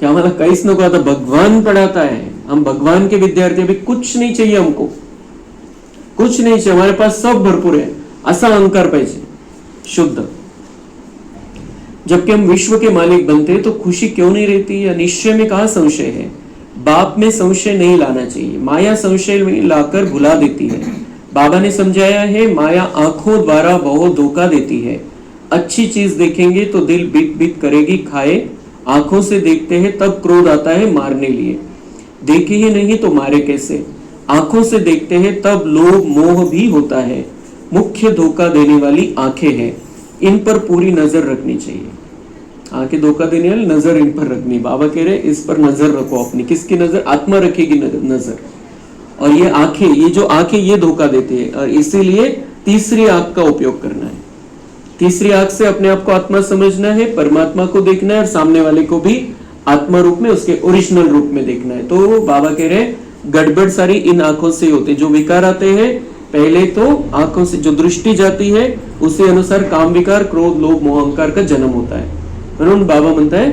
कि आम्हाला काहीच नको, आता भगवान पढ़ाता है, हम भगवान के विद्यार्थी, अभी कुछ नहीं चाहिए हमको, कुछ नहीं चाहिए, हमारे पास सब भरपूर है, ऐसा अहंकार पाहिजे शुद्ध. जबकि हम विश्व के मालिक बनते तो खुशी क्यों नहीं रहती, या निश्चय में कहाँ संशय है. बाप में संशय नहीं लाना चाहिए. माया संशय में लाकर भुला देती है. बाबा ने समझाया है माया आंखों द्वारा बहुत धोखा देती है. अच्छी चीज देखेंगे तो दिल बीत बीत करेगी खाए, आंखों से देखते हैं तब क्रोध आता है मारने लिए, देखे ही नहीं तो मारे कैसे. आंखों से देखते हैं तब लोभ मोह भी होता है. मुख्य धोखा देने वाली आंखें हैं, इन पर पूरी नजर रखनी चाहिए. आंखें धोखा देने वाली, नजर इन पर रखनी. बाबा कह रहे इस पर नजर रखो अपनी. किसकी नजर? आत्मा रखेगी नजर. और ये आंखें, ये जो आंखें ये धोखा देती है, और इसीलिए तीसरी आंख का उपयोग करना है. तीसरी आंख से अपने आप को आत्मा समझना है, परमात्मा को देखना है, और सामने वाले को भी आत्मा रूप में, उसके ओरिजिनल रूप में देखना है. तो बाबा कह रहे गड़बड़ सारी इन आंखों से होती है. जो विकार आते हैं पहले तो आंखों से, जो दृष्टि जाती है उसी अनुसार काम विकार, क्रोध, लोभ, मोह, अहंकार का जन्म होता है. म्हणून बाबा म्हणता है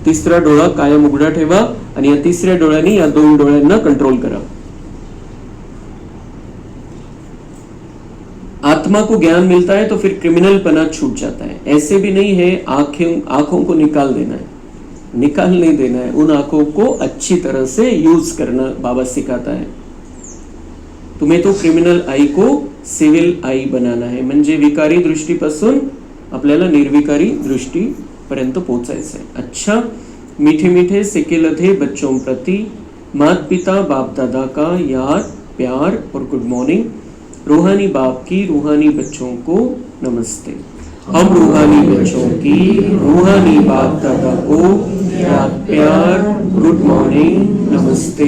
तिसरा डोळा कायम उघडा ठेवा आणि या तिसऱ्या डोळ्याने या दोन डोळ्यांना कंट्रोल करा. आत्मा को ज्ञान मिलता है तो फिर क्रिमिनलपना छूट जाता है. ऐसे भी नहीं है आंखों को निकाल देना है, निकाल नहीं देना है. उन आंखों को अच्छी तरह से यूज करना बाबा सिखाता है. तुम्हें तो क्रिमिनल आई को सिविल आई बनाना है. म्हणजे विकारी दृष्टीपासून आपल्याला निर्विकारी दृष्टीपर्यंत पोहोचायचं आहे. अच्छा, मीठे मीठे सिक्के लधे बच्चों प्रति माता पिता बाप दादा का याद प्यार और गुड मॉर्निंग. रूहानी बाप की रूहानी बच्चों को नमस्ते. हम रूहानी बच्चों की रूहानी बाप दादा को याद प्यार गुड मॉर्निंग नमस्ते.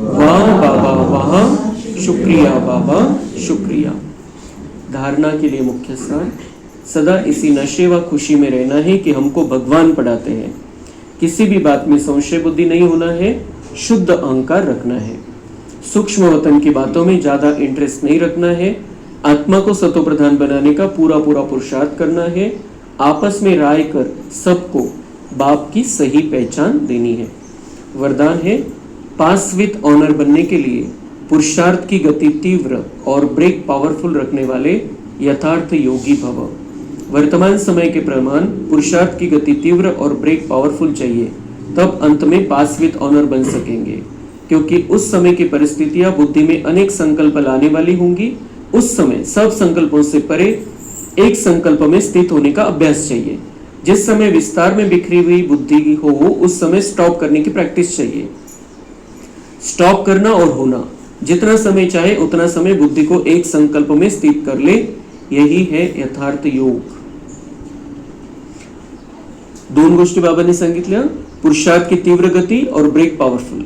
वाह बाबा वाह, शुक्रिया बाबा शुक्रिया. धारणा के लिए मुख्य सार, सदा इसी नशे व खुशी में रहना है कि हमको भगवान पढ़ाते हैं. किसी भी बात में संशय बुद्धि नहीं होना है, शुद्ध अहंकार रखना है. सूक्ष्म वतन की बातों में ज्यादा इंटरेस्ट नहीं रखना है. आत्मा को सतो प्रधान बनाने का पूरा पूरा पुरुषार्थ करना है. आपस में राय कर सबको बाप की सही पहचान देनी है. वरदान है, पास विथ ऑनर बनने के लिए पुरुषार्थ की गति तीव्र और ब्रेक पावरफुल रखने वाले यथार्थ योगी भव. वर्तमान समय के प्रमाण पुरुषार्थ की गति तीव्र और ब्रेक पावरफुल चाहिए, तब अंत में पास विथ ऑनर बन सकेंगे. क्योंकि उस समय की परिस्थितियां बुद्धि में अनेक संकल्प लाने वाली होंगी. उस समय सब संकल्पों से परे एक संकल्प में स्थित होने का अभ्यास चाहिए. जिस समय विस्तार में बिखरी हुई बुद्धि हो उस समय स्टॉप करने की प्रैक्टिस चाहिए. स्टॉप करना और होना, जितना समय चाहे उतना समय बुद्धि को एक संकल्प में स्थित कर ले, यही है यथार्थ योग. दोन गोष्टी बाबांनी सांगितल्या, पुरुषार्थ की तीव्र गति और ब्रेक पावरफुल.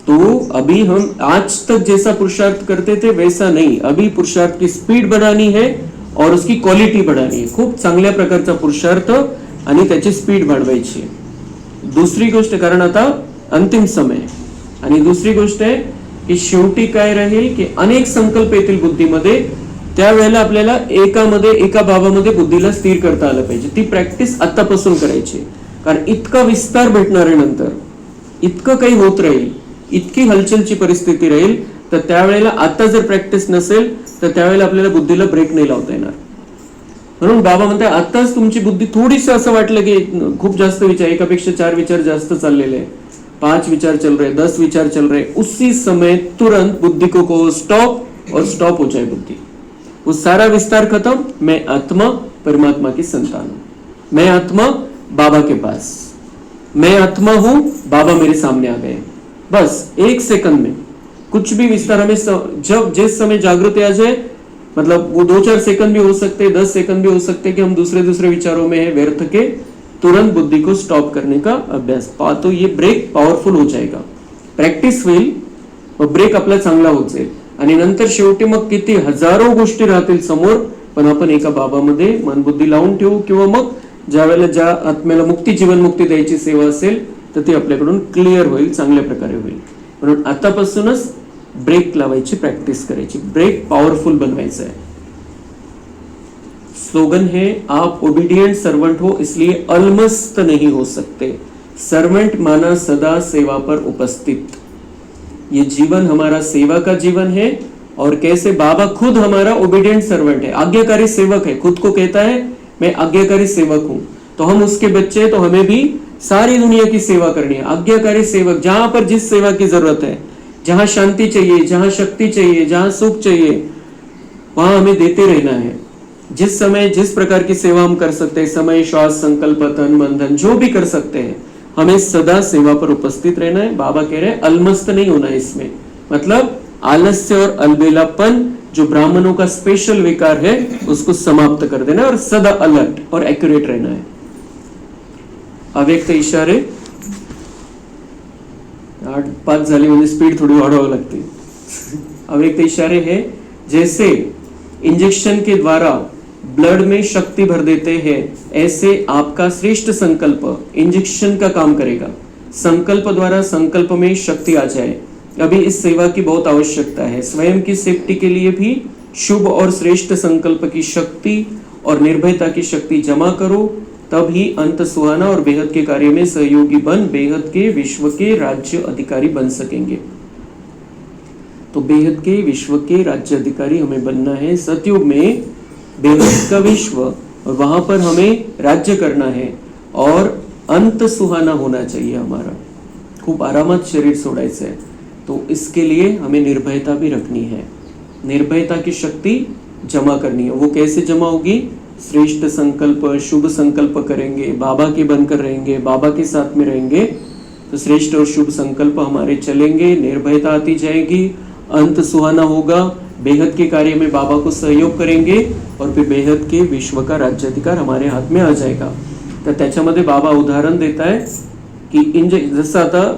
तो अभी हम आज तक जैसा पुरुषार्थ करते थे वैसा नहीं. अभी पुरुषार्थ की स्पीड बढ़ानी है और उसकी क्वालिटी बढ़ानी है. खूप चांगल्या प्रकारचा पुरुषार्थ आणि त्याची स्पीड वाढवायची आहे. दुसरी गोष्ट, कारण आता अंतिम समय, आणि दुसरी गोष्ट आहे की शेवटी काय राहील की अनेक संकल्प येतील बुद्धीमध्ये. त्यावेळेला आपल्याला एका भावामध्ये बुद्धीला स्थिर करता आलं पाहिजे. ती प्रॅक्टिस आतापासून करायची, कारण इतका विस्तार भेटणार आहे नंतर, इतकं काही होत राहील, इतकी हलचलची परिस्थिती राहील. तर त्यावेळेला आता जर प्रॅक्टिस नसेल तर त्यावेळेला आपल्याला बुद्धीला ब्रेक नाही लावता येणार. म्हणून बाबा म्हणतात, आताच तुमची बुद्धी थोडीशी असं वाटलं की खूप जास्त विचार, एकापेक्षा 4 विचार जास्त चाललेले आहे, 5 विचार चल रहे, 10 विचार चल रहे, उसी समय तुरंत बुद्धि को कहो स्टॉप, और स्टॉप हो जाए बुद्धि. वो सारा विस्तार खत्म. मैं आत्मा परमात्मा की संतान हूं, मैं आत्मा बाबा के पास, मैं आत्मा हूं, बाबा मेरे सामने आ गए. बस एक सेकंड में कुछ भी विस्तार हमें जब जिस समय जागृति आ जाए, मतलब वो 2-4 सेकंड भी हो सकते, 10 सेकंड भी हो सकते कि हम दूसरे विचारों में है व्यर्थ के, तुरंत बुद्धि को स्टॉप करने का अभ्यास. तो ये ब्रेक पावरफुल हो जाएगा. प्रॅक्टिस होईल, मग ब्रेक आपला चांगला होत जाईल आणि नंतर शेवटी मग किती हजारो गोष्टी राहतील समोर, पण आपण एका बाबामध्ये मन बुद्धी लावून ठेवू. किंवा मग ज्या वेळेला ज्या आत्म्याला मुक्ती जीवन मुक्ती द्यायची सेवा असेल तर ती आपल्याकडून क्लिअर होईल, चांगल्या प्रकारे होईल. म्हणून आतापासूनच ब्रेक लावायची प्रॅक्टिस करायची, ब्रेक पॉवरफुल बनवायचं आहे. स्लोगन है, आप ओबीडियंट सर्वेंट हो इसलिए अलमस्त नहीं हो सकते. सर्वेंट माना सदा सेवा पर उपस्थित. ये जीवन हमारा सेवा का जीवन है. और कैसे बाबा खुद हमारा ओबीडियंट सर्वेंट है, आज्ञाकारी सेवक है. खुद को कहता है मैं आज्ञाकारी सेवक हूं. तो हम उसके बच्चे, तो हमें भी सारी दुनिया की सेवा करनी है. आज्ञाकारी सेवक, जहां पर जिस सेवा की जरूरत है, जहां शांति चाहिए, जहां शक्ति चाहिए, जहां सुख चाहिए, वहां हमें देते रहना है. जिस समय जिस प्रकार की सेवा हम कर सकते हैं, समय श्वास संकल्प तन मन धन जो भी कर सकते हैं, हमें सदा सेवा पर उपस्थित रहना है. बाबा कह रहे हैं अलमस्त नहीं होना है. इसमें मतलब आलस्य और अलबेलापन जो ब्राह्मणों का स्पेशल विकार है उसको समाप्त कर देना और सदा अलर्ट और एक्यूरेट रहना है. अव्यक्त इशारे 8-5 झाले म्हणजे स्पीड थोड़ी वाढवावी लागते. अव्यक्त इशारे है, जैसे इंजेक्शन के द्वारा ब्लड में शक्ति भर देते हैं, ऐसे आपका श्रेष्ठ संकल्प इंजेक्शन का काम करेगा. संकल्प द्वारा संकल्प में शक्ति आ जाए. अभी इस सेवा की बहुत आवश्यकता है. स्वयं की सेफ्टी के लिए भी शुभ और श्रेष्ठ संकल्प की शक्ति और निर्भयता की शक्ति जमा करो, तब ही अंत सुहाना और बेहद के कार्य में सहयोगी बन बेहद के विश्व के राज्य अधिकारी बन सकेंगे। तो बेहद के विश्व के राज्य अधिकारी हमें बनना है। सतयुग में बेहद का विश्व और वहां पर हमें राज्य करना है और अंत सुहाना होना चाहिए हमारा, खूब आरामात शरीर सोडायचं है। तो इसके लिए हमें निर्भयता भी रखनी है, निर्भयता की शक्ति जमा करनी है। वो कैसे जमा होगी? श्रेष्ठ संकल्प, शुभ संकल्प करेंगे, बाबा के बनकर रहेंगे, बाबा के साथ में रहेंगे तो श्रेष्ठ और शुभ संकल्प हमारे चलेंगे, निर्भयता आती जाएगी, अंत सुहाना होगा, बेहद के कार्य में बाबा को सहयोग करेंगे और फिर बेहद के विश्व का राज्याधिकार हमारे हाथ में आ जाएगा। तर त्याच्यामध्ये बाबा उदाहरण देत आहे की जसं आता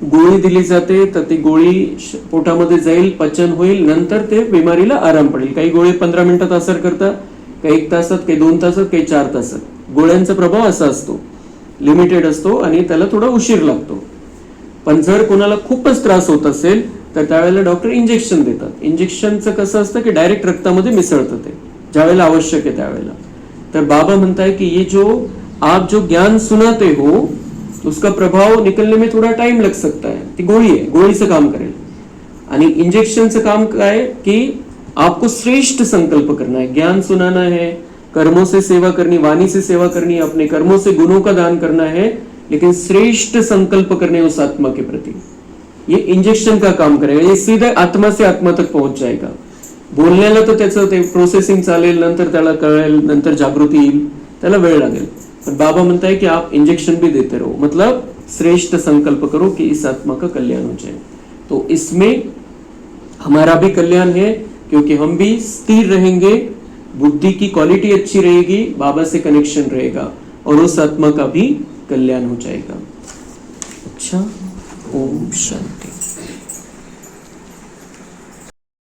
गोळी दिली जाते तर ती गोळी पोटामध्ये जाईल, पचन होईल, नंतर ते बिमारीला आराम पडेल। काही गोळी 15 मिनिटात असर करतात, काही 1 तासात, काही 2 तासात, काही 4 तासात। गोळ्यांचा प्रभाव असा असतो, लिमिटेड असतो आणि त्याला थोडा उशीर लागतो। पण जर कोणाला खूपच त्रास होत असेल तर त्यावेळेला डॉक्टर इंजेक्शन देतात। इंजेक्शनचं कसं असतं की डायरेक्ट रक्तामध्ये मिसळतं ते ज्यावेळेला आवश्यक आहे त्यावेळेला। तर बाबा म्हणताय कि ये जो आप जो ज्ञान सुनाते हो उसका प्रभाव निकलने में थोड़ा टाइम लग सकता है। ती गोळी आहे, गोळीचं काम करेल। आणि इंजेक्शनचं काम काय की आपको श्रेष्ठ संकल्प करना है, ज्ञान सुनाना है, कर्मों से सेवा करनी, वाणी से सेवा करनी, अपने कर्मों से गुणों का दान करना है, लेकिन श्रेष्ठ संकल्प करने उस आत्मा के प्रति। ये इंजेक्शन का काम करेगा, ये सीधे आत्मा से आत्मा तक पहुंच जाएगा। बोलण्याला तर त्याचं ते प्रोसेसिंग चालेल, नंतर त्याला कळेल, नंतर जागृती येईल, त्याला वेळ लागेल। पर बाबा म्हणता है कि आप इंजेक्शन भी देते रहो, मतलब श्रेष्ठ संकल्प करो कि इस आत्मा का कल्याण हो जाए। तो इसमें हमारा भी कल्याण है क्योंकि हम भी स्थिर रहेंगे, बुद्धि की क्वालिटी अच्छी रहेगी, बाबा से कनेक्शन रहेगा और उस आत्मा का भी कल्याण हो जाएगा। अच्छा, ओम शांति।